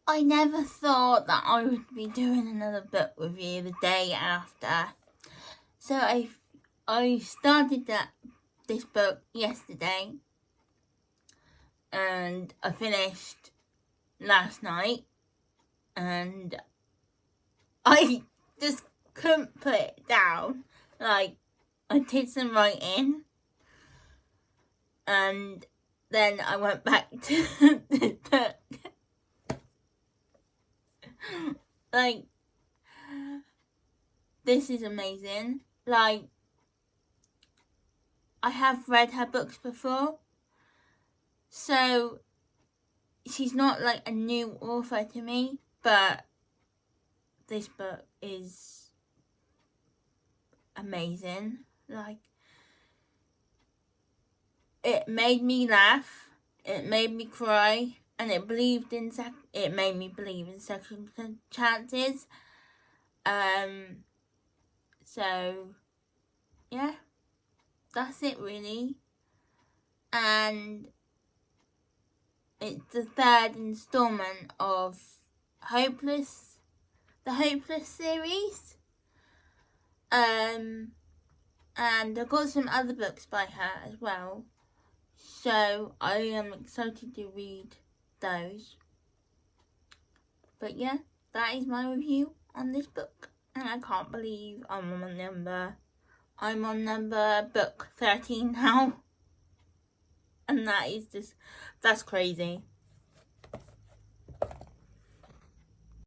I never thought that I would be doing another book review the day after. So I started this book yesterday and I finished last night and I just couldn't put it down. Like, I did some writing and then I went back to the book. Like, this is amazing. Like, I have read her books before, so she's not like a new author to me, but this book is amazing. Like, it made me laugh, it made me cry, and it made me believe in second chances. So yeah, that's it really. And it's the third installment of the Hopeless series. And I've got some other books by her as well, so I am excited to read those. But yeah, that is my review on this book, and I can't believe I'm on number book 13 now, and that's crazy.